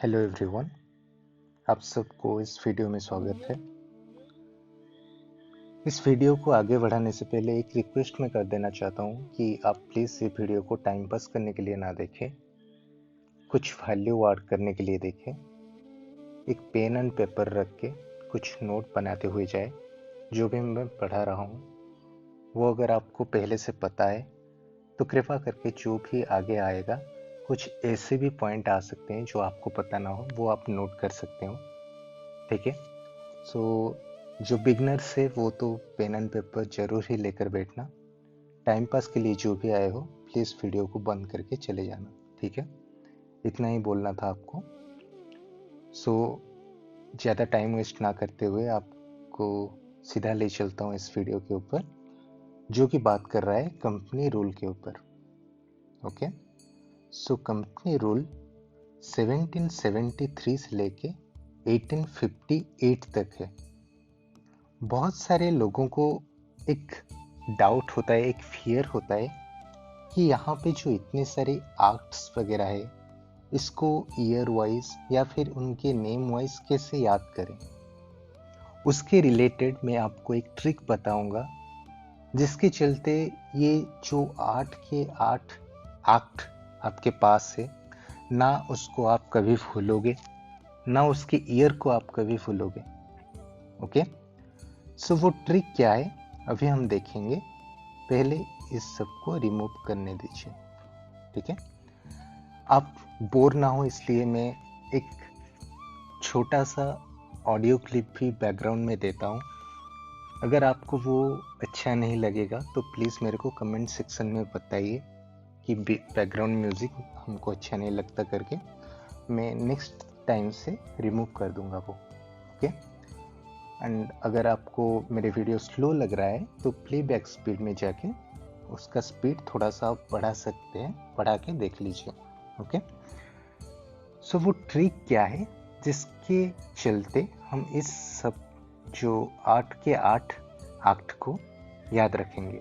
Hello everyone, आप सबको इस वीडियो में स्वागत है। इस वीडियो को आगे बढ़ाने से पहले एक रिक्वेस्ट मैं कर देना चाहता हूँ कि आप प्लीज़ ये वीडियो को टाइम पास करने के लिए ना देखें, कुछ वैल्यू ऐड करने के लिए देखें। एक पेन एंड पेपर रख के कुछ नोट बनाते हुए जाए। जो भी मैं पढ़ा रहा हूँ वो अगर आपको पहले से पता है तो कृपया करके जो भी आगे आएगा, कुछ ऐसे भी पॉइंट आ सकते हैं जो आपको पता ना हो, वो आप नोट कर सकते हो। ठीक है। सो जो बिगनर्स है वो तो पेन एंड पेपर जरूर ही लेकर बैठना। टाइम पास के लिए जो भी आए हो प्लीज़ वीडियो को बंद करके चले जाना। ठीक है, इतना ही बोलना था आपको। सो ज़्यादा टाइम वेस्ट ना करते हुए आपको सीधा ले चलता हूँ इस वीडियो के ऊपर, जो कि बात कर रहा है कंपनी रूल के ऊपर। ओके, सो कंपनी रूल 1773 से लेके 1858 तक है। बहुत सारे लोगों को एक डाउट होता है, एक फियर होता है कि यहाँ पे जो इतने सारे आर्ट्स वगैरह है, इसको ईयर वाइज या फिर उनके नेम वाइज कैसे याद करें। उसके रिलेटेड मैं आपको एक ट्रिक बताऊंगा, जिसके चलते ये जो 8 के 8 आर्ट आपके पास है ना, उसको आप कभी भूलोगे ना, उसके ईयर को आप कभी भूलोगे। ओके, सो वो ट्रिक क्या है अभी हम देखेंगे। पहले इस सब को रिमूव करने दीजिए। ठीक है, आप बोर ना हो इसलिए मैं एक छोटा सा ऑडियो क्लिप भी बैकग्राउंड में देता हूँ। अगर आपको वो अच्छा नहीं लगेगा तो प्लीज़ मेरे को कमेंट सेक्शन में बताइए कि बैकग्राउंड म्यूज़िक हमको अच्छा नहीं लगता करके। मैं नेक्स्ट टाइम से रिमूव कर दूंगा वो। ओके, एंड अगर आपको मेरे वीडियो स्लो लग रहा है तो प्लेबैक स्पीड में जाके उसका स्पीड थोड़ा सा बढ़ा सकते हैं, बढ़ा के देख लीजिए। ओके, सो वो ट्रिक क्या है जिसके चलते हम इस सब जो 8 के 8 एक्ट को याद रखेंगे।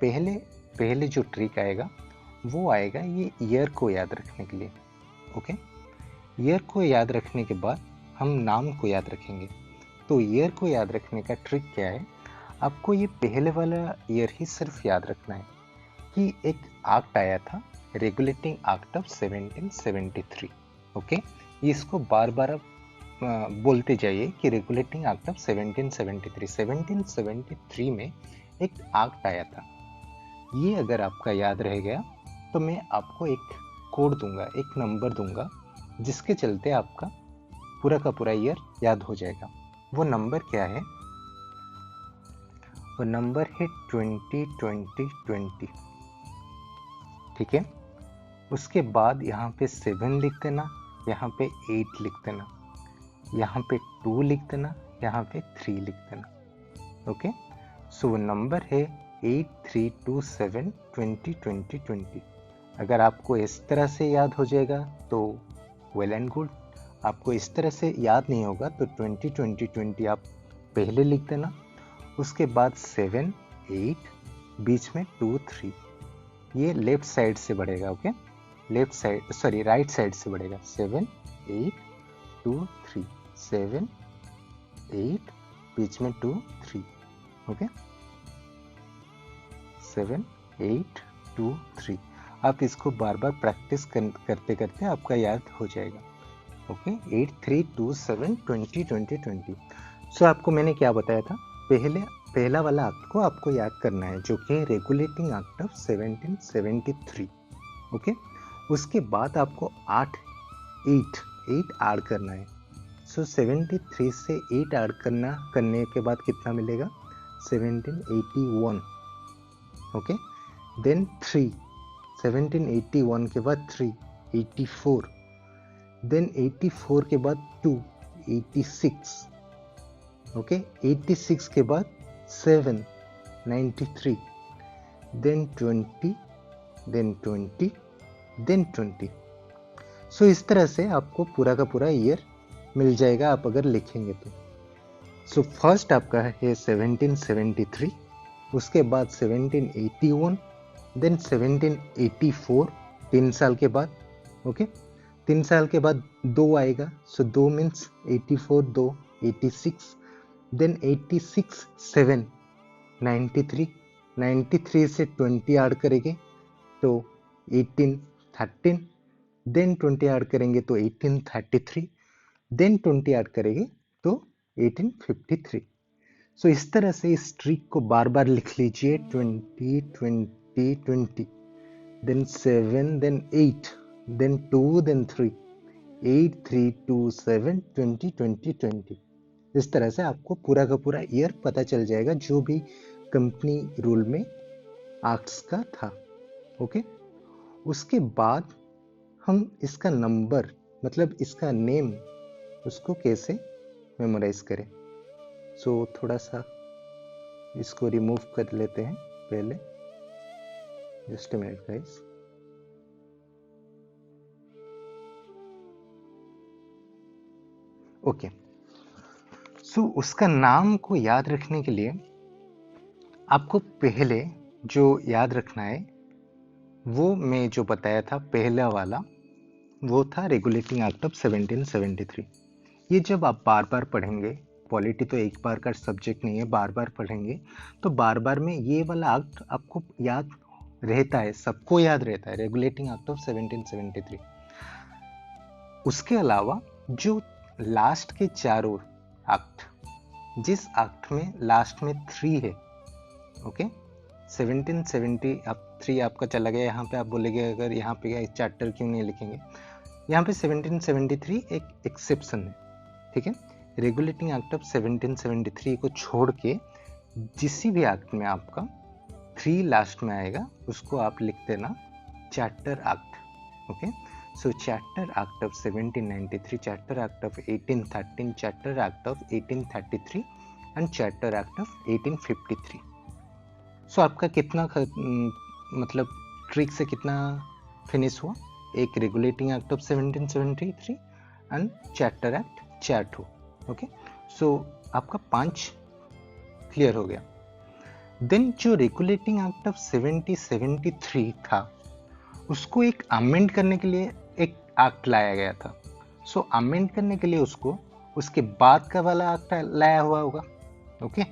पहले पहले जो ट्रिक आएगा वो आएगा ये ईयर को याद रखने के लिए। ओके, ईयर को याद रखने के बाद हम नाम को याद रखेंगे। तो ईयर को याद रखने का ट्रिक क्या है, आपको ये पहले वाला ईयर ही सिर्फ याद रखना है कि एक एक्ट आया था, रेगुलेटिंग एक्ट ऑफ 1773। ओके, इसको बार बार बोलते जाइए कि रेगुलेटिंग एक्ट ऑफ 1773। 1773 में एक एक्ट आया था। ये अगर आपका याद रह गया तो मैं आपको एक कोड दूंगा, एक नंबर दूंगा, जिसके चलते आपका पूरा का पूरा ईयर याद हो जाएगा। वो नंबर क्या है? वो नंबर है 20-20-20। ठीक है, उसके बाद यहाँ पे 7 लिख देना, यहाँ पे 8 लिख देना, यहाँ पे 2 लिख देना, यहाँ पे 3 लिख देना। ओके, सो वो नंबर है 8327202020। अगर आपको इस तरह से याद हो जाएगा तो वेल एंड गुड। आपको इस तरह से याद नहीं होगा तो 20-20-20 आप पहले लिख देना, उसके बाद 7, 8, बीच में 2, 3। ये लेफ्ट साइड से बढ़ेगा। Okay, left side sorry right side से बढ़ेगा। 7, 8, 2, 3, 7, 8, बीच में 2, 3। ओके, 7, 8, 2, 3। आप इसको बार बार प्रैक्टिस करते करते आपका याद हो जाएगा। ओके, 8327202020। सो आपको मैंने क्या बताया था, पहला वाला एक्ट को आपको याद करना है, जो कि है रेगुलेटिंग एक्ट ऑफ 1773। ओके, उसके बाद आपको 8 ऐड करना है। सो 73 से 8 ऐड करने के बाद कितना मिलेगा? 1781। ओके, देन 3, 1781 के बाद 3, 84, देन 84 के बाद 2, 86। ओके, 86 के बाद 7, 93, देन 20, देन 20, देन 20। सो इस तरह से आपको पूरा का पूरा ईयर मिल जाएगा आप अगर लिखेंगे तो। सो फर्स्ट आपका है 1773, उसके बाद 1781, देन 1784 3 साल के बाद। ओके, 3 साल के बाद 2 आएगा, सो 2 मीन्स 84, 2 86, देन 86 7 93, 93 से 20 ऐड करेंगे तो 18 13, देन 20 ऐड करेंगे तो 1833, देन 20 ऐड करेंगे तो 1853। सो इस तरह से इस ट्रिक को बार बार लिख लीजिए, 20 20 20, देन 7, देन 8, देन 2, देन 3, 8 3 2 7 20 20 20। इस तरह से आपको पूरा का पूरा ईयर पता चल जाएगा जो भी कंपनी रूल में आर्ट्स का था। ओके, उसके बाद हम इसका नंबर मतलब इसका नेम उसको कैसे मेमोराइज करें। सो थोड़ा सा इसको रिमूव कर लेते हैं पहले, just a minute guys. Okay, so उसका नाम को याद रखने के लिए आपको पहले जो याद रखना है वो मैं जो बताया था पहला वाला, वो था रेगुलेटिंग एक्ट ऑफ 1773। ये जब आप बार बार पढ़ेंगे, पॉलिटी तो एक बार का सब्जेक्ट नहीं है, बार बार पढ़ेंगे तो बार बार में ये वाला एक्ट आपको याद रहता है, सबको याद रहता है, रेगुलेटिंग एक्ट ऑफ 1773। उसके अलावा जो लास्ट के चारों एक्ट, जिस एक्ट में लास्ट में 3 है, ओके, 1773 आपका चला गया, यहाँ पे आप बोलेंगे अगर यहाँ पे चैप्टर क्यों नहीं लिखेंगे, यहाँ पे 1773 एक एक्सेप्शन है, ठीक है। रेगुलेटिंग एक्ट ऑफ 1773 को छोड़ के जिस भी एक्ट में आपका 3 लास्ट में आएगा उसको आप लिख देना charter act. Okay, so charter act of 1793, charter act of 1813, charter act of 1833 and charter act of 1853। So आपका कितना मतलब ट्रिक से कितना फिनिश हुआ, एक regulating act of 1773 and charter act 4 okay, so आपका 5 क्लियर हो गया। देन जो रेगुलेटिंग एक्ट ऑफ 1773 था उसको एक अमेंड करने के लिए एक एक्ट लाया गया था। सो अमेंड करने के लिए उसको उसके बाद का वाला एक्ट लाया हुआ होगा। ओके,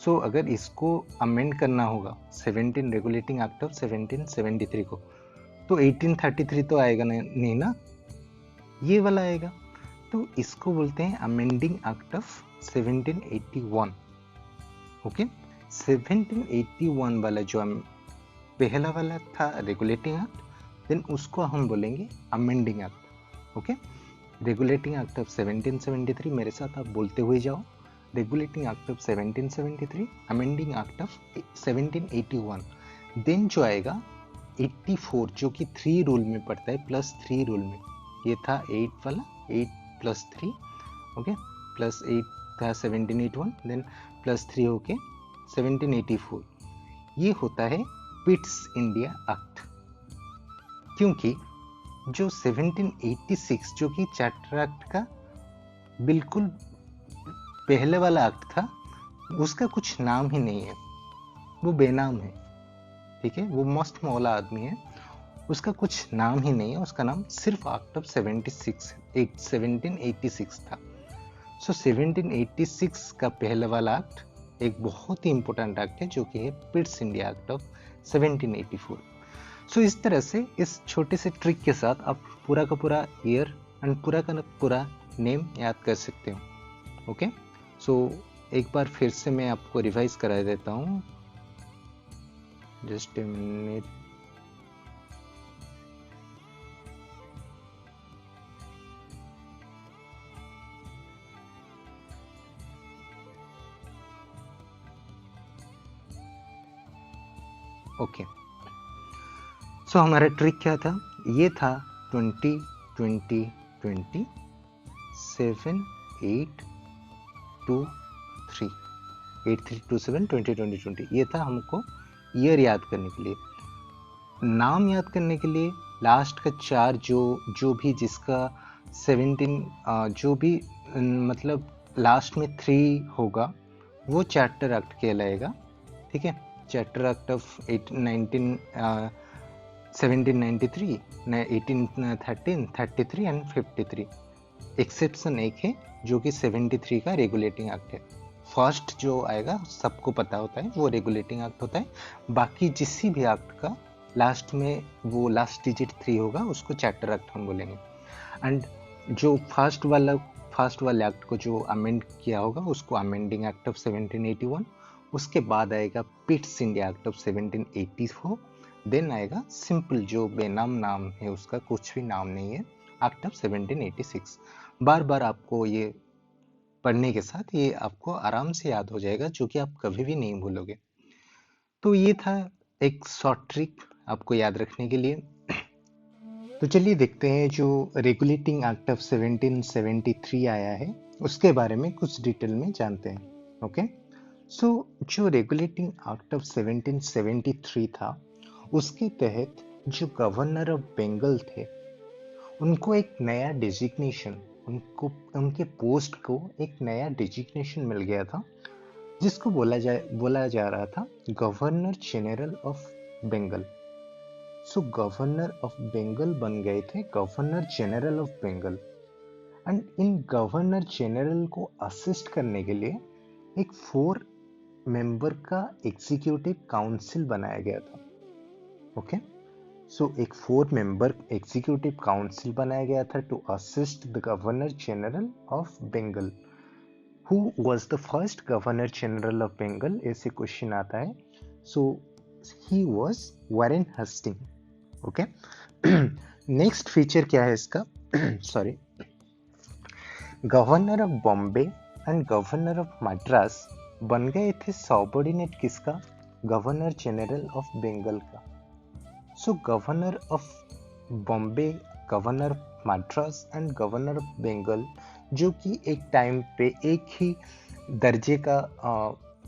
सो अगर इसको अमेंड करना होगा 17 रेगुलेटिंग एक्ट ऑफ 1773 को, तो 1833 तो आएगा नहीं ना, ये वाला आएगा। तो इसको बोलते हैं अमेंडिंग एक्ट ऑफ 1781। ओके, 1781 वाला जो पहला वाला था रेगुलेटिंग एक्ट, देन उसको हम बोलेंगे amending act. Okay, regulating act of 1773, मेरे साथ आप बोलते हुए जाओ, regulating act of 1773, amending act of 1781। Then जो आएगा 84 जो कि 3 रूल में पड़ता है, +3 रूल में, ये था 8 वाला, 8 + 3, ओके, +8 था 1781, देन +3 होके 1784। ये होता है पिट्स इंडिया एक्ट, क्योंकि जो 1786 जो कि चार्टर एक्ट का बिल्कुल पहले वाला एक्ट था, उसका कुछ नाम ही नहीं है, वो बेनाम है, ठीक है, वो मस्त मौला आदमी है, उसका कुछ नाम ही नहीं है, उसका नाम सिर्फ एक्ट ऑफ 1786 था। सो 1786 का पहले वाला एक्ट एक बहुत ही इंपॉर्टेंट एक्ट है जो कि है पिट्स इंडिया एक्ट ऑफ 1784। सो इस तरह से इस छोटे से ट्रिक के साथ आप पूरा का पूरा ईयर एंड पूरा का पूरा नेम याद कर सकते हो। ओके, सो एक बार फिर से मैं आपको रिवाइज करा देता हूँ, जस्ट ए मिनट। ओके, सो हमारा ट्रिक क्या था, ये था 20 20 20 7 8 2 3 8 3 2 7 20 20 20। ये था हमको ईयर याद करने के लिए। नाम याद करने के लिए लास्ट का 4 जो भी जिसका 17 जो भी मतलब लास्ट में 3 होगा वो चैप्टर एक्ट कहलाएगा, ठीक है। Chapter act of 19 1793, 1813, 33 and 53। Exception एक है जो कि 73 का रेगुलेटिंग एक्ट है। फर्स्ट जो आएगा सबको पता होता है वो रेगुलेटिंग एक्ट होता है। बाकी जिस भी एक्ट का लास्ट में वो लास्ट डिजिट 3 होगा उसको चैप्टर एक्ट हम बोलेंगे। एंड जो फर्स्ट वाला एक्ट को जो अमेंड किया होगा उसको अमेंडिंग एक्ट ऑफ 1781। उसके बाद आएगा Pitt's India act of 1784। Then आएगा सिंपल जो बेनाम नाम है उसका कुछ भी नाम नहीं है, एक्ट ऑफ 1786। बार बार आपको ये पढ़ने के साथ ये आपको आराम से याद हो जाएगा, जो कि आप कभी भी नहीं भूलोगे। तो ये था एक शॉर्ट ट्रिक आपको याद रखने के लिए। तो चलिए देखते हैं जो रेगुलेटिंग एक्ट ऑफ 1773 आया है उसके बारे में कुछ डिटेल में जानते हैं। ओके, सो जो रेगुलेटिंग एक्ट ऑफ 1773 था उसके तहत जो गवर्नर ऑफ बंगाल थे उनको एक नया डिजिग्नेशन, उनको उनके पोस्ट को एक नया डिजिग्नेशन मिल गया था जिसको बोला जा रहा था governor general of Bengal. So governor of Bengal बन गए थे governor general of Bengal. And इन गवर्नर जनरल को असिस्ट करने के लिए एक 4 मेंबर का एग्जीक्यूटिव काउंसिल बनाया गया था। ओके, सो एक 4 मेंबर एग्जीक्यूटिव काउंसिल बनाया गया था to assist the governor general of Bengal. Who was the first governor general of Bengal, ऐसे क्वेश्चन आता है। So he was Warren Hasting. Okay, next feature क्या है इसका? Sorry, governor of Bombay and governor of Madras बन गए थे सबऑर्डिनेट किसका? गवर्नर जनरल ऑफ बंगाल का। So governor of Bombay, governor of Madras and governor of Bengal जो कि एक टाइम पे एक ही दर्जे का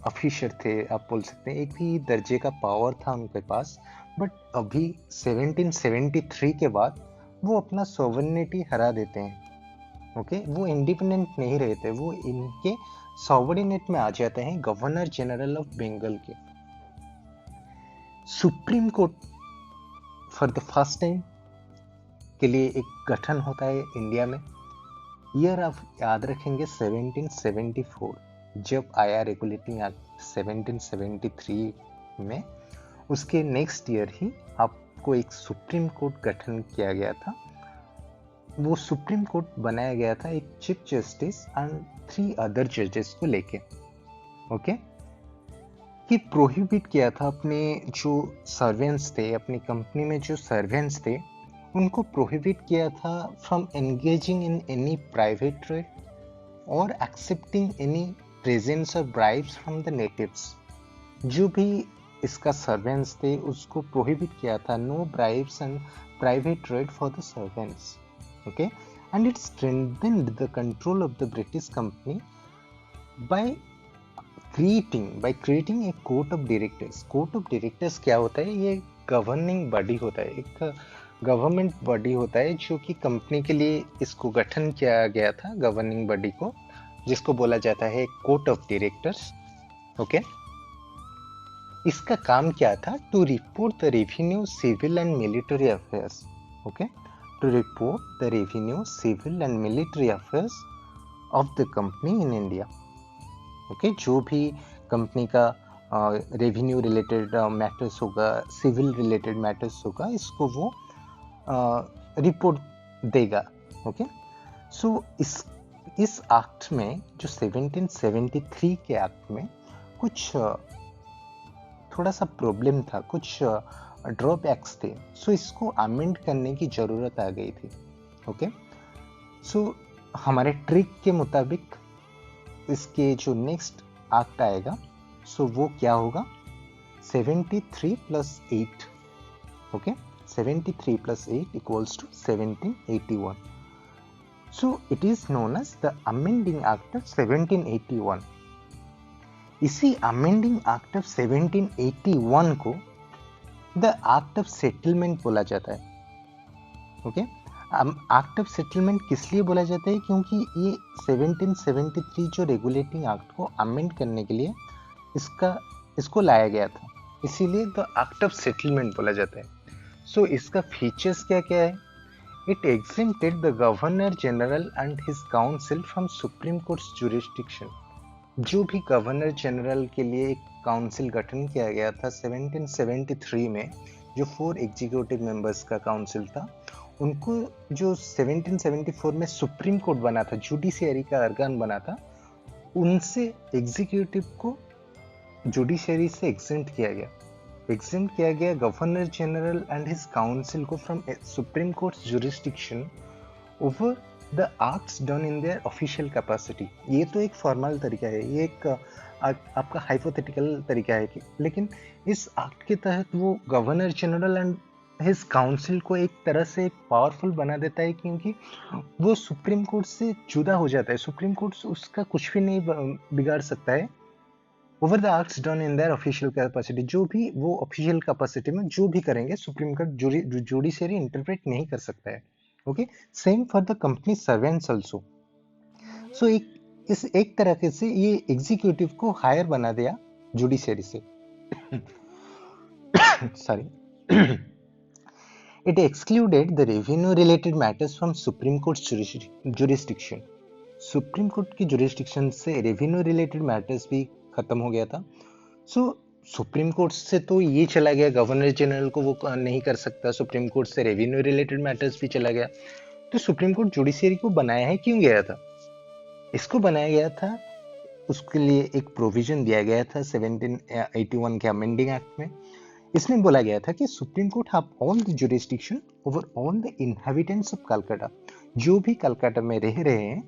ऑफिसर थे, आप बोल सकते हैं, एक ही दर्जे का पावर था उनके पास। बट अभी 1773 के बाद वो अपना सॉवरेनिटी हरा देते हैं। ओके, वो इंडिपेंडेंट नहीं रहते, वो इनके सॉवरेनेट में आ जाते हैं गवर्नर जनरल ऑफ बंगाल के। Supreme court for the first time के लिए एक गठन होता है इंडिया में। ईयर आप याद रखेंगे 1774 जब आया रेगुलेटिंग एक्ट 1773 में, उसके नेक्स्ट ईयर ही आपको एक सुप्रीम कोर्ट गठन किया गया था। वो सुप्रीम कोर्ट बनाया गया था एक चीफ जस्टिस एंड 3 अदर जजेस को लेके। ओके, कि प्रोहिबिट किया था अपने जो सर्वेंट्स थे, अपनी कंपनी में जो सर्वेंट्स थे उनको प्रोहिबिट किया था from engaging in any private trade और accepting any presents of bribes from the natives. जो भी इसका सर्वेंट्स थे उसको प्रोहिबिट किया था, no bribes and private trade for the servants. Okay, and it strengthened the control of the British company by creating a court of directors. Court of directors क्या होता है? ये गवर्निंग बॉडी होता है, एक गवर्नमेंट बॉडी होता है जो कि कंपनी के लिए इसको गठन किया गया था, गवर्निंग बॉडी को, जिसको बोला जाता है कोर्ट ऑफ डायरेक्टर्स। ओके, इसका काम क्या था? To report the revenue, civil and military affairs. Okay, to report the revenue, civil and military affairs of the company in India. Okay, जो भी कंपनी का रेवेन्यू रिलेटेड मैटर्स होगा, civil related matters होगा, इसको वो रिपोर्ट देगा। Okay, सो इस act में जो 1773 के एक्ट में कुछ थोड़ा सा प्रॉब्लम था, कुछ ड्रॉबैक्स थे। सो इसको अमेंड करने की जरूरत आ गई थी। ओके, सो हमारे ट्रिक के मुताबिक इसके जो नेक्स्ट एक्ट आएगा सो वो क्या होगा? 73 + 8। Okay, 73 + 8 = 1781. So it is known as the amending act of 1781। इसी अमेंडिंग एक्ट ऑफ 1781 को द एक्ट ऑफ सेटलमेंट बोला जाता है। ओके, एक्ट ऑफ सेटलमेंट किस लिए बोला जाता है? क्योंकि ये 1773 जो रेगुलेटिंग एक्ट को अमेंड करने के लिए इसको लाया गया था, इसीलिए द एक्ट ऑफ सेटलमेंट बोला जाता है। सो इसका फीचर्स क्या क्या है? It exempted the governor general and his council from supreme courts jurisdiction। जो भी गवर्नर जनरल के लिए एक काउंसिल गठन किया गया था 1773 में, जो 4 एग्जीक्यूटिव मेंबर्स का काउंसिल था, उनको जो 1774 में सुप्रीम कोर्ट बना था, जुडिशियरी का अर्गन बना था, उनसे एग्जीक्यूटिव को जुडिशियरी से एग्जेंट किया गया governor general and his council को from supreme courts jurisdiction over the acts done in their official capacity. ये तो एक फॉर्मल तरीका है, ये एक आपका हाइपोथेटिकल तरीका है, लेकिन इस एक्ट के तहत वो governor general and his council को एक तरह से पावरफुल बना देता है, क्योंकि वो सुप्रीम कोर्ट से जुदा हो जाता है। सुप्रीम कोर्ट उसका कुछ भी नहीं बिगाड़ सकता है। Over the acts done in their official capacity, जो भी वो ऑफिशियल कैपेसिटी में जो भी करेंगे सुप्रीम कोर्ट जुडिशियरी इंटरप्रेट नहीं कर सकता है। Okay, same for the company servants also. So एक तरह से ये एग्जीक्यूटिव को हायर बना दिया जुडिशियरी से। Sorry. It excluded the revenue related matters from Supreme Court's jurisdiction. Supreme court की जुरिस्डिक्शन से रेवेन्यू रिलेटेड मैटर्स भी खत्म हो गया था। सुप्रीम कोर्ट से तो ये चला गया, गवर्नर जनरल को वो नहीं कर सकता, सुप्रीम कोर्ट से रेवेन्यू रिलेटेड मैटर्स भी चला गया। तो सुप्रीम कोर्ट जुडिशियरी को बनाया है, क्यों गया था? इसको बनाया गया था, उसके लिए एक प्रोविजन दिया गया था 1781 के अमेंडिंग एक्ट में। इसमें बोला गया था कि supreme court have all the jurisdiction over all the inhabitants of Calcutta. जो भी कलकत्ता में रह रहे हैं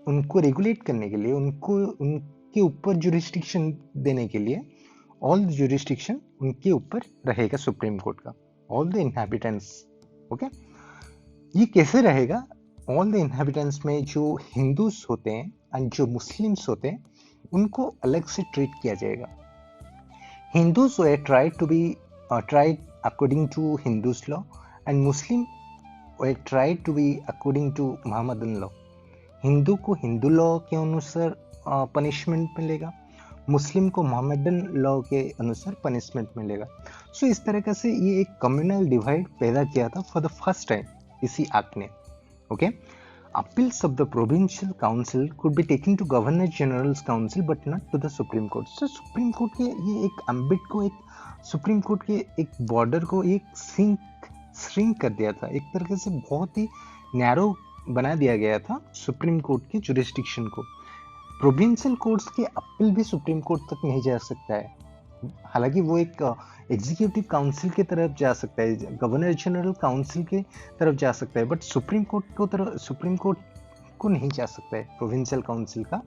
उनको रेगुलेट करने के लिए, उनके ऊपर जुरिस्डिक्शन देने के लिए ऑल द जुरिस्डिक्शन उनके ऊपर रहेगा सुप्रीम कोर्ट का, ऑल द इनहेबिटेंट्स। ओके, ये कैसे रहेगा? ऑल द इनहेबिटेंट्स में जो हिंदूज होते हैं एंड जो मुस्लिम्स होते हैं उनको अलग से ट्रीट किया जाएगा। Hindus were tried according to Hindus law, and Muslim were tried to be according to Muhammadan law. Hindu को हिंदू लॉ के अनुसार पनिशमेंट मिलेगा, मुस्लिम को मोहम्मदन लॉ के अनुसार पनिशमेंट मिलेगा। सो इस तरह से ये एक कम्युनल डिवाइड पैदा किया था फॉर द फर्स्ट टाइम इसी एक्ट ने। Okay, appeals of the provincial council could be taken to governor general's council but not to the supreme court। so supreme court के ये एक ambit को, एक supreme court के एक border को एक shrink कर दिया था, एक तरह से बहुत ही narrow बना दिया गया था supreme court के jurisdiction को। provincial courts के अपील भी supreme court तक नहीं जा सकता है, हालांकि वो एक एग्जीक्यूटिव काउंसिल की तरफ जा सकता है, गवर्नर जनरल काउंसिल की तरफ जा सकता है, बट सुप्रीम कोर्ट को नहीं जा सकता है प्रोविंशियल काउंसिल का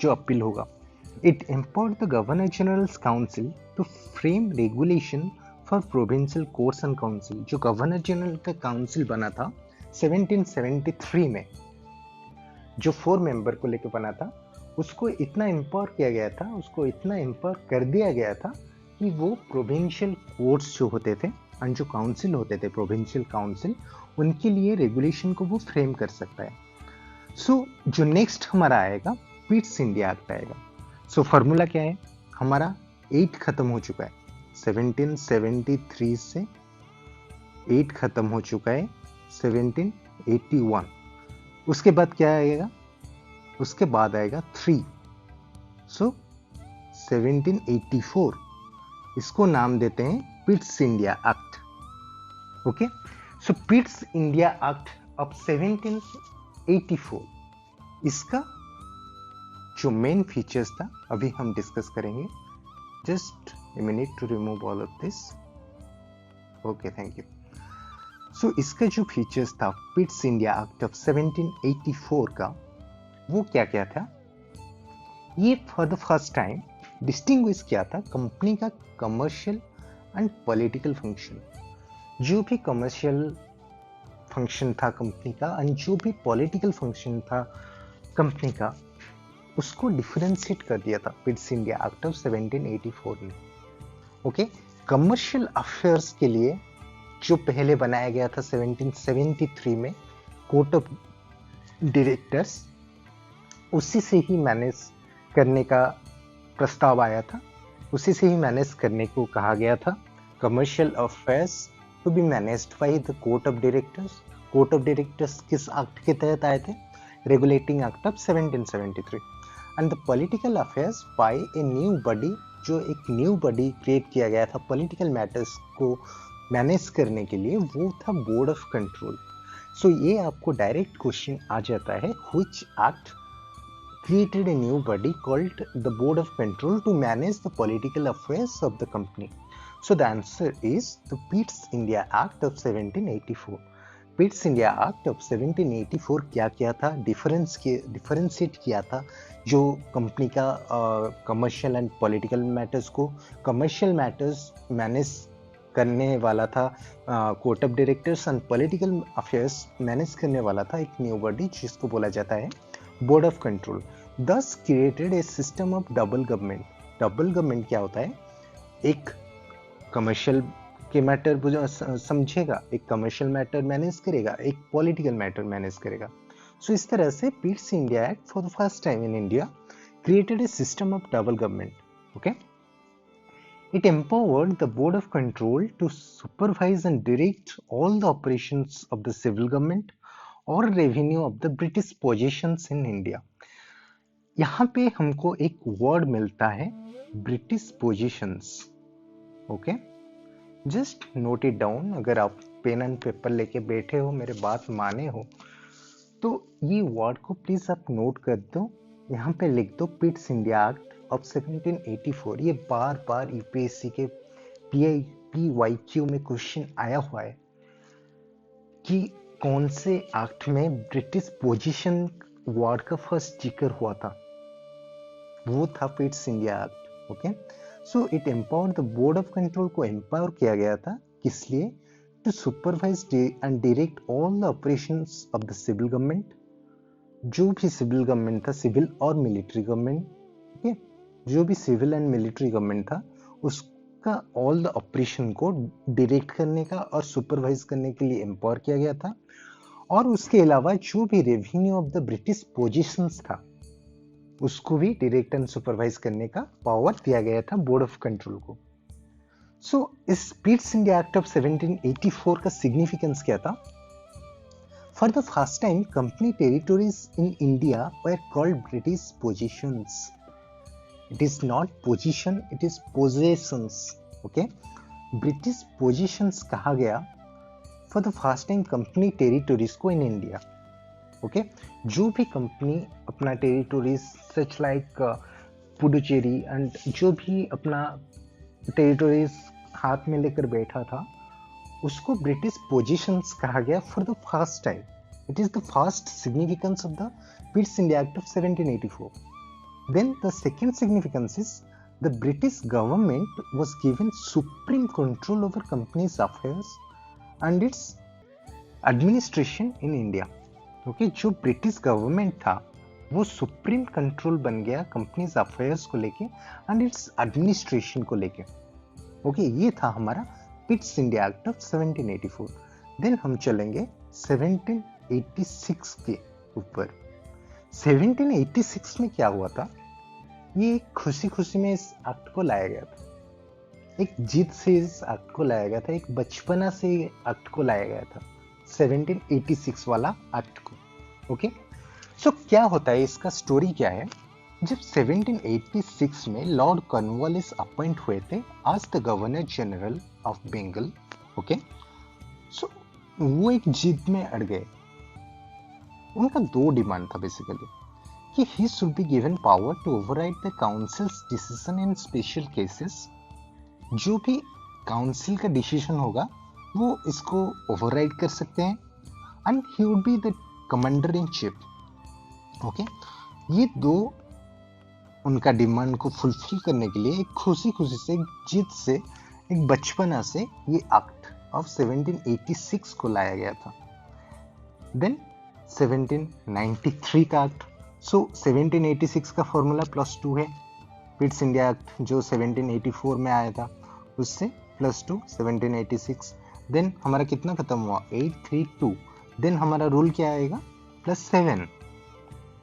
जो अपील होगा। It empowered the governor general's council to frame regulation for provincial courts and council. जो गवर्नर जनरल का काउंसिल बना था 1773 में, जो 4 मेंबर को लेकर बना था, उसको इतना एम्पावर किया गया था, उसको इतना एम्पावर कर दिया गया था कि वो प्रोविंशियल कोर्ट्स जो होते थे और जो काउंसिल होते थे प्रोविंशियल काउंसिल, उनके लिए रेगुलेशन को वो फ्रेम कर सकता है। सो जो नेक्स्ट हमारा आएगा पिट्स इंडिया एक्ट आएगा। सो फार्मूला क्या है हमारा? 8 खत्म हो चुका है 1773 से, 8 खत्म हो चुका है 1781। उसके बाद क्या आएगा? उसके बाद आएगा 3। सो 1784, इसको नाम देते हैं पिट्स India act. Okay, so पिट्स India act of 1784, इसका जो मेन फीचर्स था अभी हम डिस्कस करेंगे। Just a minute to remove all of this. Okay, thank you. So इसका जो फीचर्स था पिट्स इंडिया एक्ट ऑफ 1784 का, वो क्या क्या था? ये for the first time distinguish किया था कंपनी का कमर्शियल एंड पॉलिटिकल फंक्शन। जो भी कमर्शियल फंक्शन था कंपनी का एंड जो भी पॉलिटिकल फंक्शन था कंपनी का, उसको डिफरेंशिएट कर दिया था पिट्स इंडिया एक्ट ऑफ 1784 ने। ओके, कमर्शियल अफेयर्स के लिए जो पहले बनाया गया था 1773 में कोर्ट ऑफ डायरेक्टर्स, उसी से ही मैनेज करने का प्रस्ताव आया था, उसी से ही मैनेज करने को कहा गया था। Commercial affairs to be managed by the court of directors. Court of directors किस एक्ट के तहत आए थे? Regulating act of 1773। And the political affairs by a new body, जो एक न्यू बॉडी क्रिएट किया गया था पॉलिटिकल मैटर्स को मैनेज करने के लिए, वो था बोर्ड ऑफ कंट्रोल। सो ये आपको डायरेक्ट क्वेश्चन आ जाता है, which act created a new body called the Board of Control to manage the political affairs of the company? So the answer is the Pitt's India Act of 1784. Pitt's India Act of 1784 क्या किया था? Differentiate किया था जो company का commercial and political matters को, commercial matters manage करने वाला था court of directors, and political affairs manage करने वाला था एक न्यू बॉडी जिसको बोला जाता है board of control. Thus created a system of double government. Double government क्या होता है? एक कमर्शियल के मैटर समझेगा, एक कमर्शियल मैटर मैनेज करेगा, एक पॉलिटिकल मैटर मैनेज करेगा। सो इस तरह से पिट्स India act for the first time in India created a system of double government. Okay, it empowered the board of control to supervise and direct all the operations of the civil government or revenue of the British possessions in India. यहाँ पे हमको एक word मिलता है, British positions. Okay, just note it down. अगर आप pen and paper लेके बैठे हो, मेरे बात माने हो, तो ये वर्ड को प्लीज आप नोट कर दो। यहाँ पे लिख दो पिट्स इंडिया एक्ट ऑफ 1784। ये बार बार यूपीएससी के PYQ में क्वेश्चन आया हुआ है कि कौन से एक्ट में ब्रिटिश पोजीशन वर्ड का फर्स्ट जिक्र हुआ था। वो था Pitt's India act. Okay, so it empowered the board of control को एम्पावर किया गया था, किस लिए? To supervise and direct all the operations of the civil government. जो भी सिविल गवर्नमेंट था, सिविल और मिलिट्री गवर्नमेंट, ओके, जो भी सिविल एंड मिलिट्री गवर्नमेंट था उसका ऑल द ऑपरेशन को डायरेक्ट करने का और सुपरवाइज करने के लिए एम्पावर किया गया था। और उसके अलावा जो भी revenue of the British positions था उसको भी डायरेक्ट एंड सुपरवाइज करने का पावर दिया गया था बोर्ड ऑफ कंट्रोल को। सो इस पिट्स इंडिया एक्ट ऑफ 1784 का सिग्निफिकेंस क्या था? For the first time company territories in India were called British positions. It is not position, it is possessions. Okay, British positions कहा गया for the first time company territories को इन India. Okay, जो भी company अपना territories such like Puducherry and जो भी अपना territories हाथ में लेकर बैठा था उसको ब्रिटिश पोजीशंस कहा गया for the first time. It is the first significance of the Pitt's India act of 1784। Then the second significance is the British government was given supreme control over company's affairs and its administration in India. Okay, जो British government था वो supreme control बन गया companies affairs को लेके and its administration को लेके। Okay, ये था हमारा Pitt's India act of 1784। Then हम चलेंगे 1786 के ऊपर। 1786 में क्या हुआ था? ये खुशी खुशी में इस एक्ट को लाया गया था, एक जिद से इस एक्ट को लाया गया था, एक बचपना से एक्ट को लाया गया था, 1786 वाला एक्ट को। ओके, सो क्या होता है, इसका स्टोरी क्या है? जब 1786 में लॉर्ड कॉर्नवालिस अपॉइंट हुए थे आज the governor general of Bengal. Okay, so वो एक जिद में अड़ गए। उनका दो डिमांड था बेसिकली कि he should be given power to override the council's decision in special cases. जो भी काउंसिल का डिसीजन होगा वो इसको ओवरराइड कर सकते हैं and he would be the commander in chief. Okay, ये दो उनका डिमांड को फुलफिल करने के लिए एक खुशी खुशी से, एक जिद से, एक बचपना से ये एक्ट ऑफ 1786 को लाया गया था। देन 1793 का एक्ट। सो 1786 का फॉर्मूला +2 है। पिट्स इंडिया एक्ट जो 1784 में आया था उससे +2 1786। देन हमारा कितना खत्म हुआ? 832। देन हमारा रूल क्या आएगा? +7।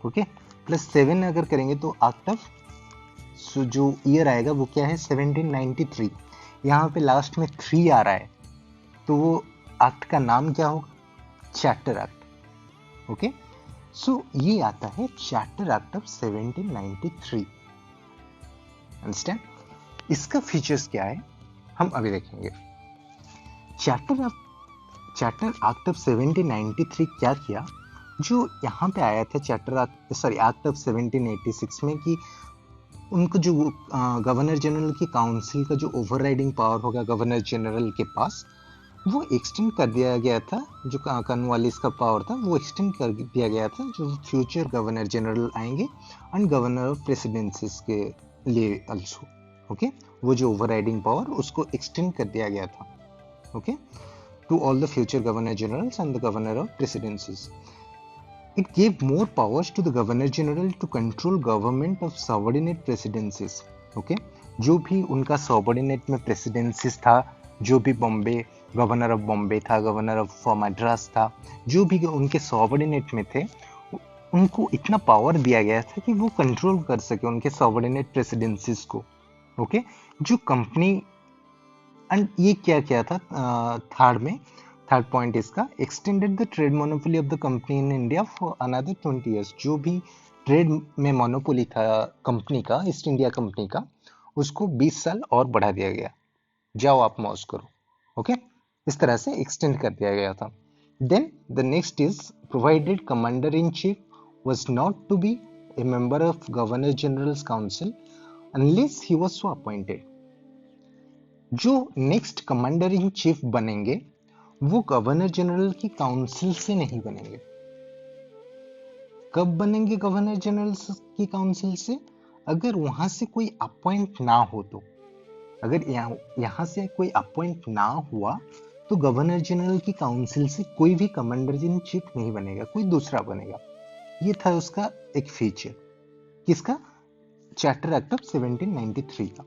ओके, +7 अगर करेंगे तो एक्ट ऑफ जो ईयर आएगा वो क्या है? 1793। यहाँ पे लास्ट में 3 आ रहा है तो वो एक्ट का नाम क्या होगा? Charter act. ओके, सो ये आता है चार्टर एक्ट ऑफ 1793। अंडरस्टैंड? इसका फीचर्स क्या है हम अभी देखेंगे। चार्टर चार्टर एक्ट ऑफ 1793 क्या किया? जो यहाँ पे आया था चार्टर एक्ट ऑफ 1786 में, कि उनको जो गवर्नर जनरल की काउंसिल का जो ओवरराइडिंग पावर होगा गवर्नर जनरल के पास, वो एक्सटेंड कर दिया गया था। जो कॉर्नवालिस का पावर था वो एक्सटेंड कर दिया गया था जो फ्यूचर गवर्नर जनरल आएंगे एंड गवर्नर ऑफ प्रेसिडेंसीज के लिए आल्सो। ओके, वो जो ओवरराइडिंग पावर उसको एक्सटेंड कर दिया गया था। Okay, to all the future governor generals and the governor of presidencies. It gave more powers to the governor general to control government of subordinate presidencies. Okay, जो भी उनका सबॉर्डिनेट में presidencies था, जो भी बॉम्बे गवर्नर ऑफ बॉम्बे था, governor of Madras था, जो भी उनके सबॉर्डिनेट में थे, उनको इतना पावर दिया गया था कि वो कंट्रोल कर सके उनके सबॉर्डिनेट प्रेसिडेंसीज को। ओके, जो कंपनी एंड ये क्या क्या था थर्ड पॉइंट इसका, extended the trade monopoly of the company in India for another 20 years. जो भी ट्रेड में मोनोपोली था कंपनी का, ईस्ट इंडिया कंपनी का, उसको 20 साल और बढ़ा दिया गया। जाओ आप मौज करो। ओके, इस तरह से एक्सटेंड कर दिया गया था। Then the next is provided commander in chief was not to be a member of governor general's council unless he was so appointed. जो नेक्स्ट कमांडर इन चीफ बनेंगे वो गवर्नर जनरल की काउंसिल से नहीं बनेंगे। कब बनेंगे गवर्नर जनरल की काउंसिल से? अगर वहां से कोई अपॉइंट ना हो तो। अगर यहाँ से कोई अपॉइंट ना हुआ तो गवर्नर जनरल की काउंसिल से कोई भी कमांडर इन चीफ नहीं बनेगा, कोई दूसरा बनेगा। ये था उसका एक फीचर, किसका? चार्टर एक्ट ऑफ 1793 का।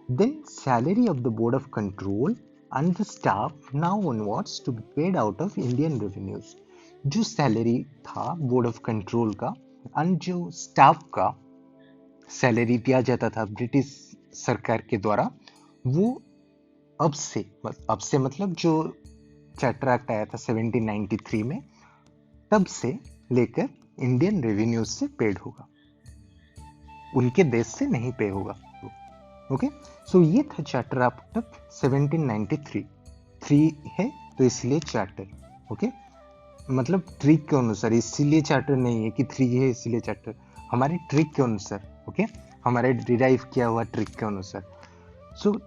Then salary of the board of control and the staff now onwards to be paid out of Indian revenues. जो सैलरी था बोर्ड ऑफ कंट्रोल का एंड जो स्टाफ का सैलरी दिया जाता था ब्रिटिश सरकार के द्वारा, वो अब से मतलब जो चार्टर एक्ट आया था 1793 में, तब से लेकर इंडियन रेवेन्यूज से पेड होगा, उनके देश से नहीं पे होगा। ओके, सो ये था चार्टर एक्ट ऑफ 1793। 3 है तो इसलिए चार्टर। ओके, मतलब ट्रिक के अनुसार, इसीलिए चार्टर नहीं है कि 3 है इसलिए चार्टर, हमारे ट्रिक के अनुसार। ओके, हमारे डिराइव किया हुआ ट्रिक के अनुसार। सो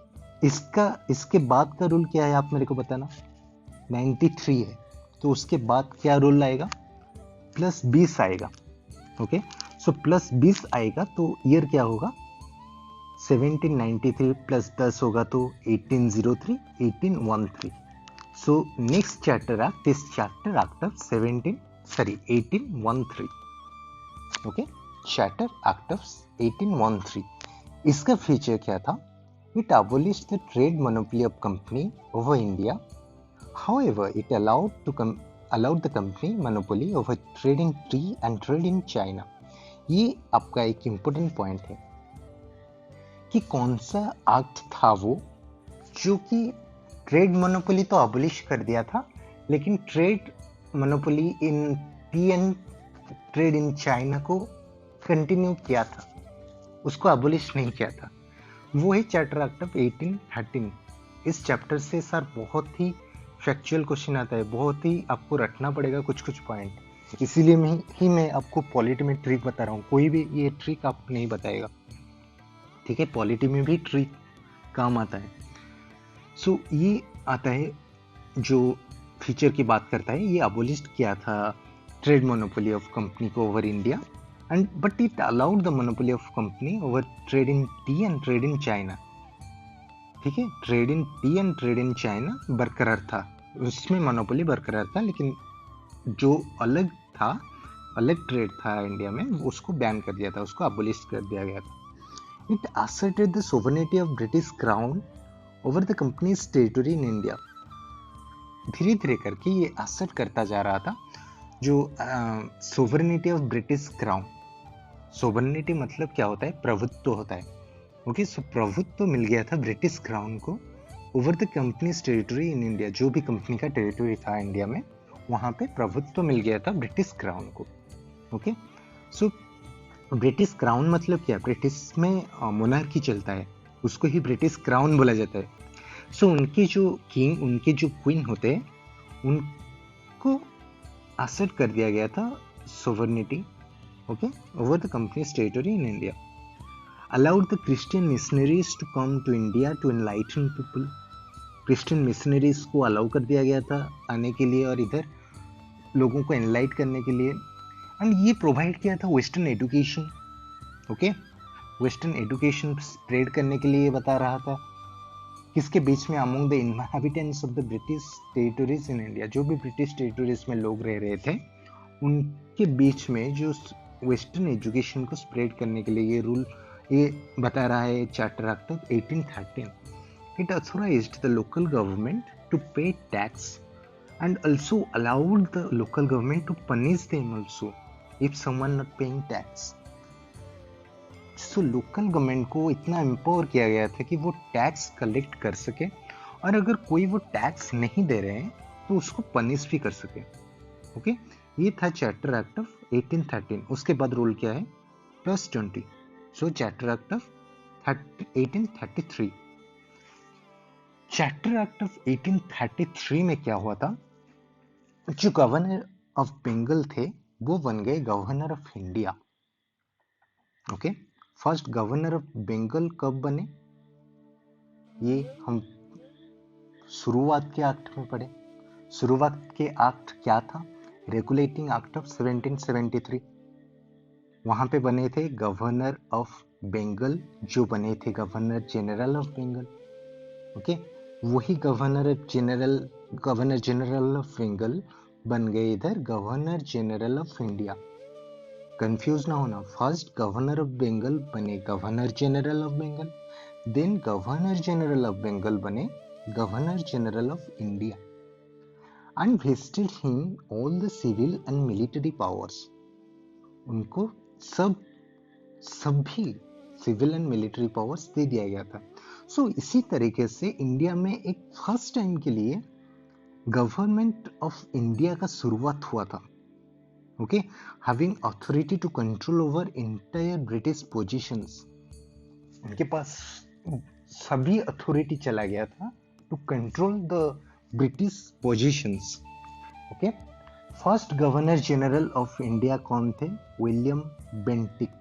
इसके बाद का रूल क्या है आप मेरे को बताना। 93 है तो उसके बाद क्या रूल आएगा? प्लस 20 आएगा। ओके, सो प्लस 20 आएगा तो ईयर क्या होगा? 1793 प्लस 10 होगा तो 1803, 1813। So next charter act is charter act of 1813। Okay, charter act of 1813। इसका फीचर क्या था? It abolished the trade monopoly of company over India. However, it allowed the company monopoly over trading tea and trading China. ये आपका एक important point है कि कौन सा एक्ट था वो जो कि ट्रेड मोनोपोली तो अबोलिश कर दिया था, लेकिन trade monopoly in T and trade in China को कंटिन्यू किया था, उसको अबोलिश नहीं किया था। वो है चार्टर एक्ट ऑफ 1813। इस चैप्टर से सर बहुत ही फैक्चुअल क्वेश्चन आता है, बहुत ही आपको रटना पड़ेगा कुछ पॉइंट, इसीलिए मैं आपको पॉलिटी में ट्रिक बता रहा हूँ। कोई भी ये ट्रिक आपको नहीं बताएगा, ठीक है? पॉलिटी में भी ट्रिक काम आता है। सो ये आता है जो फीचर की बात करता है, ये अबोलिश किया था ट्रेड मोनोपोली ऑफ कंपनी को over India, and but it allowed the monopoly of company over trade in tea and trade in China. ठीक है, trade in T and trade in China बरकरार था, उसमें मोनोपोली बरकरार था, लेकिन जो अलग ट्रेड था इंडिया में उसको बैन कर दिया था, उसको अबोलिश कर दिया गया था। It asserted the sovereignty of British crown over the company's territory in India. धीरे धीरे करके ये असर्ट करता जा रहा था जो sovereignty of British crown. Sovereignty मतलब क्या होता है? प्रभुत्व होता है। ओके, सो प्रभुत्व मिल गया था ब्रिटिश क्राउन को over the company's territory in India, जो भी कंपनी का टेरिटरी था इंडिया में, वहां पे प्रभुत्व मिल गया था ब्रिटिश क्राउन को। ओके, सो ब्रिटिश क्राउन मतलब क्या, ब्रिटिश में मोनार्की चलता है, उसको ही ब्रिटिश क्राउन बोला जाता है। सो उनके जो किंग, उनके जो क्वीन होते हैं, उनको असर्ट कर दिया गया था sovereignty, okay, over the company's territory in India. Allowed the Christian missionaries to come to India to enlighten people, Christian missionaries को अलाउ कर दिया गया था आने के लिए और इधर लोगों को एनलाइट करने के लिए। एंड ये प्रोवाइड किया था western education, okay, western education spread करने के लिए ये बता रहा था। किसके बीच में, among the inhabitants of the British territories in India, जो भी ब्रिटिश टेरिटरीज में लोग रह रहे थे उनके बीच में जो वेस्टर्न एजुकेशन को स्प्रेड करने के लिए ये रूल ये बता रहा है charter act of 1813। It authorized the local government to pay tax and also allowed the local government to punish them also if someone not paying tax. So local government को इतना एम्पावर किया गया था कि वो टैक्स कलेक्ट कर सके और अगर कोई वो टैक्स नहीं दे रहे हैं तो उसको पनिश भी कर सके। ओके, ये था चार्टर एक्ट ऑफ 1813। उसके बाद रूल क्या है, +20। So charter act of 1833। Charter act of 1833 में क्या हुआ था, जो गवर्नर ऑफ बंगाल थे वो बन गए governor of India. Okay, first governor of Bengal कब बने, ये हम शुरुआत के एक्ट में पढ़े। शुरुआत के एक्ट क्या था, रेगुलेटिंग एक्ट ऑफ 1773। वहां पे बने थे गवर्नर ऑफ बंगाल, जो बने थे governor general of Bengal. Okay, वही गवर्नर जनरल ऑफ बंगाल बन गए इधर governor general of India. Confuse ना होना, फर्स्ट गवर्नर ऑफ बंगाल बने governor general of Bengal, then governor general of Bengal बने governor general of India and vested him all the civil and military powers. उनको सभी civil and military powers दे दिया गया था। सो इसी तरीके से इंडिया में एक फर्स्ट टाइम के लिए गवर्नमेंट ऑफ इंडिया का शुरुआत हुआ था। Okay, having authority to control over entire British positions. उनके पास सभी अथॉरिटी चला गया था to control the British positions. Okay, first governor general of India कौन थे, विलियम बेंटिक।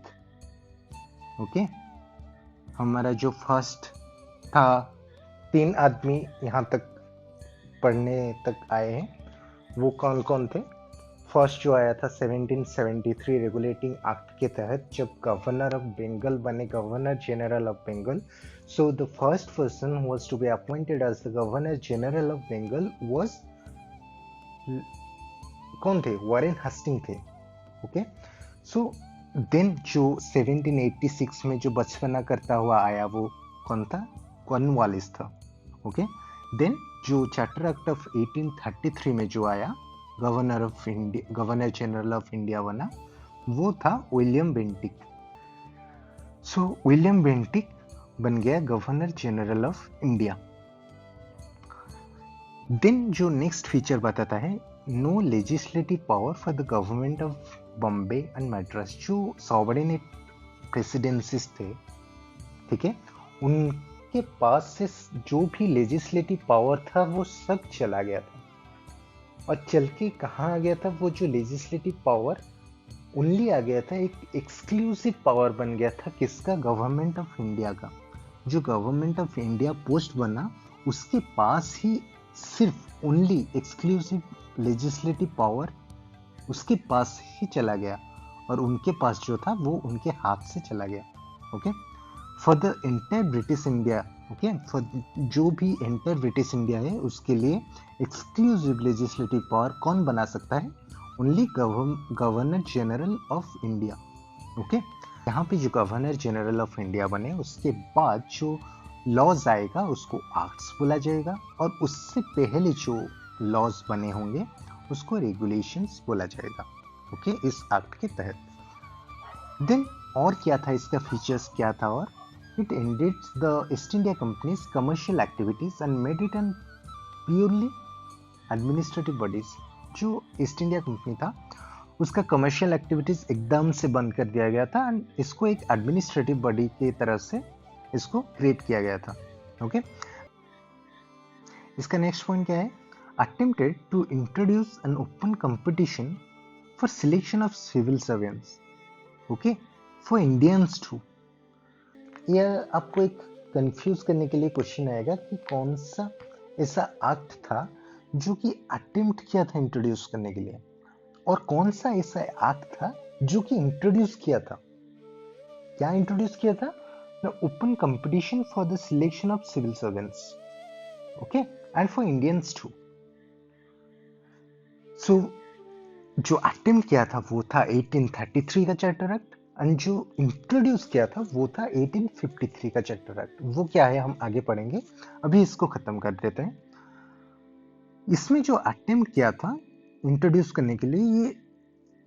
ओके, हमारा जो फर्स्ट था, 3 आदमी यहाँ तक पढ़ने तक आए हैं, वो कौन कौन थे। फर्स्ट जो आया था 1773 रेगुलेटिंग एक्ट के तहत, जब गवर्नर ऑफ बंगाल बने governor general of Bengal. So the first person who was to be appointed as the governor general of Bengal was कौन थे, वॉरेन हेस्टिंग थे। ओके, सो देन जो 1786 में जो बचपना करता हुआ आया वो कौन था, कॉर्नवालिस था। ओके, देन जो चार्टर एक्ट ऑफ 1833 में जो आया governor of India, governor general of India बना, वो था विलियम बेंटिक। सो विलियम बेंटिक बन गया governor general of India. Then जो नेक्स्ट फीचर बताता है, no legislative power for the government of Bombay and Madras. जो सॉवरेन प्रेसिडेंसीज थे, ठीक है, उनके पास से जो भी लेजिस्लेटिव पावर था वो सब चला गया था। और चल के कहाँ आ गया था वो जो लेजिस्लेटिव पावर, ओनली आ गया था, एक एक्सक्लूसिव पावर बन गया था किसका, गवर्नमेंट ऑफ इंडिया का। जो गवर्नमेंट ऑफ इंडिया पोस्ट बना उसके पास ही सिर्फ ओनली एक्सक्लूसिव लेजिस्लेटिव पावर उसके पास ही चला गया और उनके पास जो था वो उनके हाथ से चला गया। Okay, for the entire British India, okay, for जो भी एंटायर ब्रिटिश इंडिया है उसके लिए एक्सक्लूसिव लेजिस्लेटिव पावर कौन बना सकता है, only governor general of India. Okay, यहाँ पे जो गवर्नर जनरल ऑफ इंडिया बने उसके बाद जो लॉज आएगा उसको एक्ट्स बोला जाएगा और उससे पहले जो लॉज बने होंगे उसको रेगुलेशंस बोला जाएगा। ओके, इस एक्ट के तहत। देन और क्या था, इसका फीचर्स क्या था, और It ended the East India Company's commercial activities and made it an purely administrative bodies. जो ईस्ट इंडिया कंपनी था उसका कमर्शियल एक्टिविटीज एकदम से बंद कर दिया गया था एंड इसको एक एडमिनिस्ट्रेटिव बॉडी की तरह से इसको क्रिएट किया गया था. ओके इसका नेक्स्ट पॉइंट क्या है? Attempted to introduce an open competition for selection of civil servants. Okay for Indians too. यह आपको एक कंफ्यूज करने के लिए क्वेश्चन आएगा कि कौन सा ऐसा एक्ट था जो कि अटेम्प्ट किया था इंट्रोड्यूस करने के लिए और कौन सा ऐसा एक्ट था जो कि इंट्रोड्यूस किया था. क्या इंट्रोड्यूस किया था? Open competition for the selection of civil servants. Okay and for Indians too. So जो अटेम्प्ट किया था वो था 1833 का चार्टर एक्ट एंड जो इंट्रोड्यूस किया था वो था 1853 का चार्टर एक्ट. वो क्या है हम आगे पढ़ेंगे, अभी इसको खत्म कर देते हैं. इसमें जो अटेम्प्ट किया था इंट्रोड्यूस करने के लिए, ये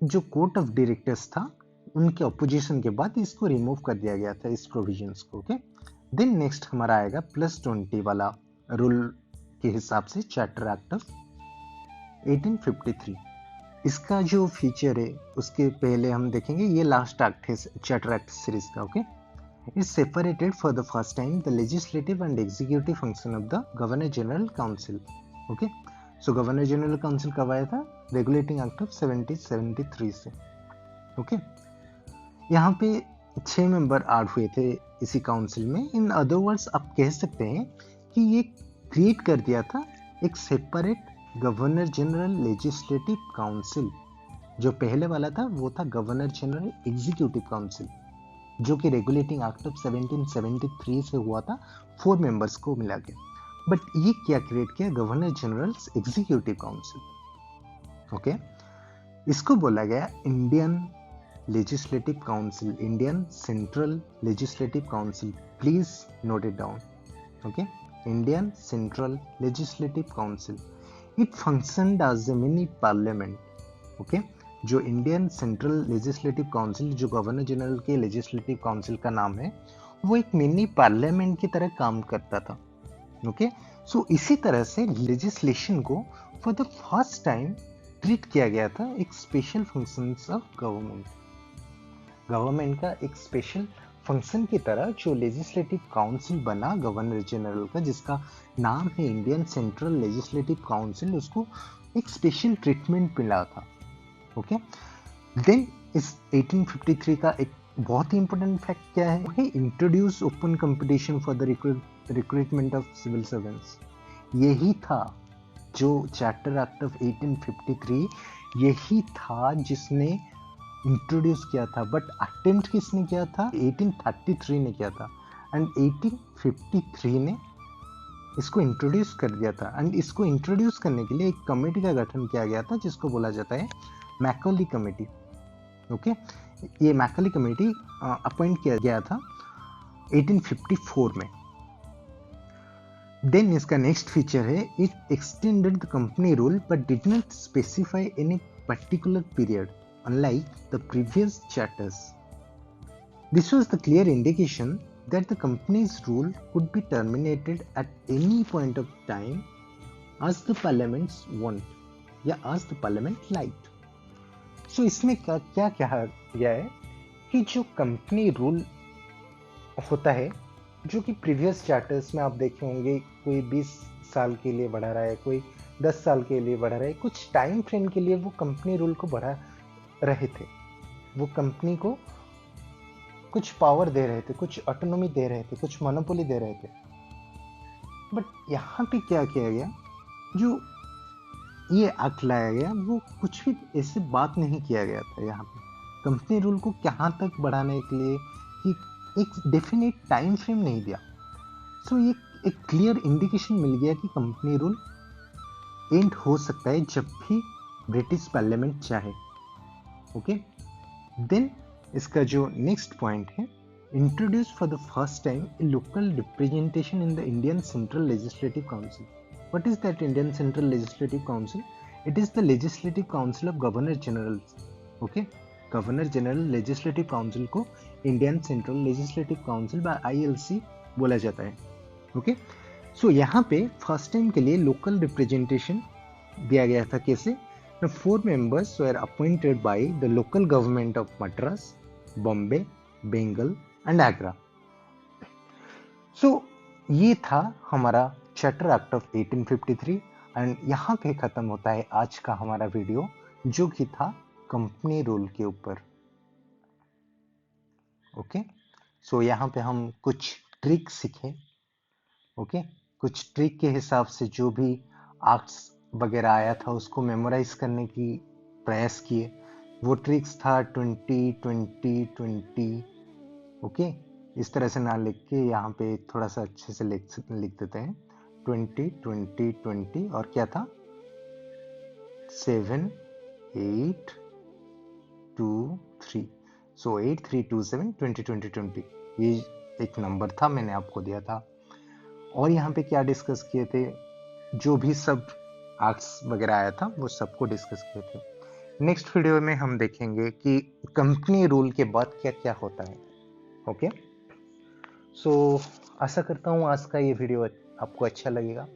जो कोर्ट ऑफ डायरेक्टर्स था उनके ऑपोजिशन के बाद इसको रिमूव कर दिया गया था इस प्रोविजंस को. ओके देन नेक्स्ट हमारा आएगा +20 वाला रूल के हिसाब से चार्टर एक्ट ऑफ 1853. इसका जो फीचर है उसके पहले हम देखेंगे, ये लास्ट एक्ट है चार्टर एक्ट सीरीज का. Okay it separated for the first time the legislative and executive function of the governor general council. Okay so governor general council कब आया था? रेगुलेटिंग एक्ट ऑफ 1773 से. ओके यहाँ पे 6 member add हुए थे इसी काउंसिल में. इन अदर वर्ड्स आप कह सकते हैं कि ये क्रिएट कर दिया था एक separate governor general legislative council. जो पहले वाला था वो था गवर्नर जनरल एग्जीक्यूटिव काउंसिल जो कि रेगुलेटिंग एक्ट ऑफ 1773 से हुआ था 4 मेंबर्स को मिला के. बट ये क्या क्रिएट किया? Governor general executive council. Okay इसको बोला गया Indian legislative council, Indian central legislative council. Please note it down. Okay Indian central legislative council. It functioned as a mini parliament. Okay? जो इंडियन सेंट्रल लेजिस्लेटिव काउंसिल, जो governor general के legislative council का नाम है, वो एक mini parliament की तरह काम करता था. ओके सो इसी तरह से लेजिस्लेशन को for the first time treat किया गया था एक special functions of government. Government का एक स्पेशल फंक्शन की तरह जो लेजिस्लेटिव काउंसिल बना गवर्नर जनरल का, जिसका नाम है इंडियन सेंट्रल लेजिस्लेटिव काउंसिल, उसको एक स्पेशल ट्रीटमेंट मिला था. ओके देन इस 1853 का एक बहुत ही इंपॉर्टेंट फैक्ट क्या है? Introduce open competition for the recruitment of civil servants. यही था जो चार्टर एक्ट ऑफ 1853, यही था जिसने इंट्रोड्यूस किया था. बट अटेम्प्ट किसने किया था? 1833 ने किया था एंड 1853 ने इसको इंट्रोड्यूस कर दिया था. एंड इसको इंट्रोड्यूस करने के लिए एक कमेटी का गठन किया गया था जिसको बोला जाता है मैकॉली कमेटी. ओके ये मैकॉली कमेटी अपॉइंट किया गया था 1854 में. देन इसका नेक्स्ट फीचर है, it extended the company rule but did not specify any particular period unlike the previous charters. This was the clear indication that the company's rule could be terminated at any point of time as the parliaments want या as the parliament liked. So इसमें क्या कहा गया है कि जो company rule होता है, जो कि प्रीवियस चार्टर्स में आप देखे होंगे, कोई 20 साल के लिए बढ़ा रहा है, कोई 10 साल के लिए बढ़ा रहा है, कुछ टाइम फ्रेम के लिए वो कंपनी रूल को बढ़ा रहे थे. वो कंपनी को कुछ पावर दे रहे थे, कुछ ऑटोनॉमी दे रहे थे, कुछ मोनोपोली दे रहे थे. बट यहाँ पे क्या किया गया, जो ये एक्ट लाया गया वो कुछ भी ऐसे बात नहीं किया गया था. यहाँ पे कंपनी रूल को कहाँ तक बढ़ाने के लिए कि एक डेफिनेट टाइम फ्रेम नहीं दिया. सो ये एक क्लियर इंडिकेशन मिल गया कि कंपनी रूल एंड हो सकता है जब भी ब्रिटिश पार्लियामेंट चाहे. ओके देन इसका जो नेक्स्ट पॉइंट है, introduce for the first time a local representation in the Indian central legislative council. What is that Indian central legislative council? It is the legislative council of governor general. Okay governor general legislative council को Indian central legislative council by ILC बोला जाता है। Okay, सो यहाँ पे first time के लिए local representation दिया गया था। कैसे? 4 members were appointed by the local government of Madras, Bombay, Bengal and Agra. So ये था हमारा चार्टर एक्ट ऑफ 1853 एंड यहाँ पे खत्म होता है आज का हमारा वीडियो, जो कि था कंपनी रूल के ऊपर। ओके, सो यहाँ पे हम कुछ ट्रिक सीखे। ओके, कुछ ट्रिक के हिसाब से जो भी एक्ट्स वगैरह आया था उसको मेमोराइज करने की प्रयास किए। वो ट्रिक्स था 20-20-20। ओके, इस तरह से ना लिख के यहाँ पे थोड़ा सा अच्छे से लिख देते हैं 20-20-20 और क्या था 7-8-2-3। सो 8327-20-20-20 ये एक नंबर था, मैंने आपको दिया था। और यहाँ पे क्या डिस्कस किए थे, जो भी सब एक्ट्स वगैरह आया था वो सबको डिस्कस किए थे। नेक्स्ट वीडियो में हम देखेंगे कि कंपनी रूल के बाद क्या क्या होता है। ओके, सो आशा करता हूँ आज का ये वीडियो आपको अच्छा लगेगा।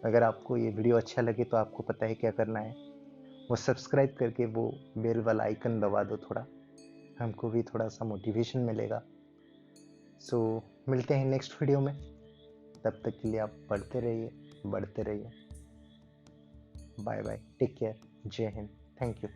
अगर आपको ये वीडियो अच्छा लगे तो आपको पता है क्या करना है, वो सब्सक्राइब करके वो बेल वाला आइकन दबा दो, थोड़ा हमको भी थोड़ा सा मोटिवेशन मिलेगा। सो मिलते हैं नेक्स्ट वीडियो में, तब तक के लिए आप पढ़ते रहिए, बढ़ते रहिए। बाय बाय, टेक केयर, जय हिंद, थैंक यू।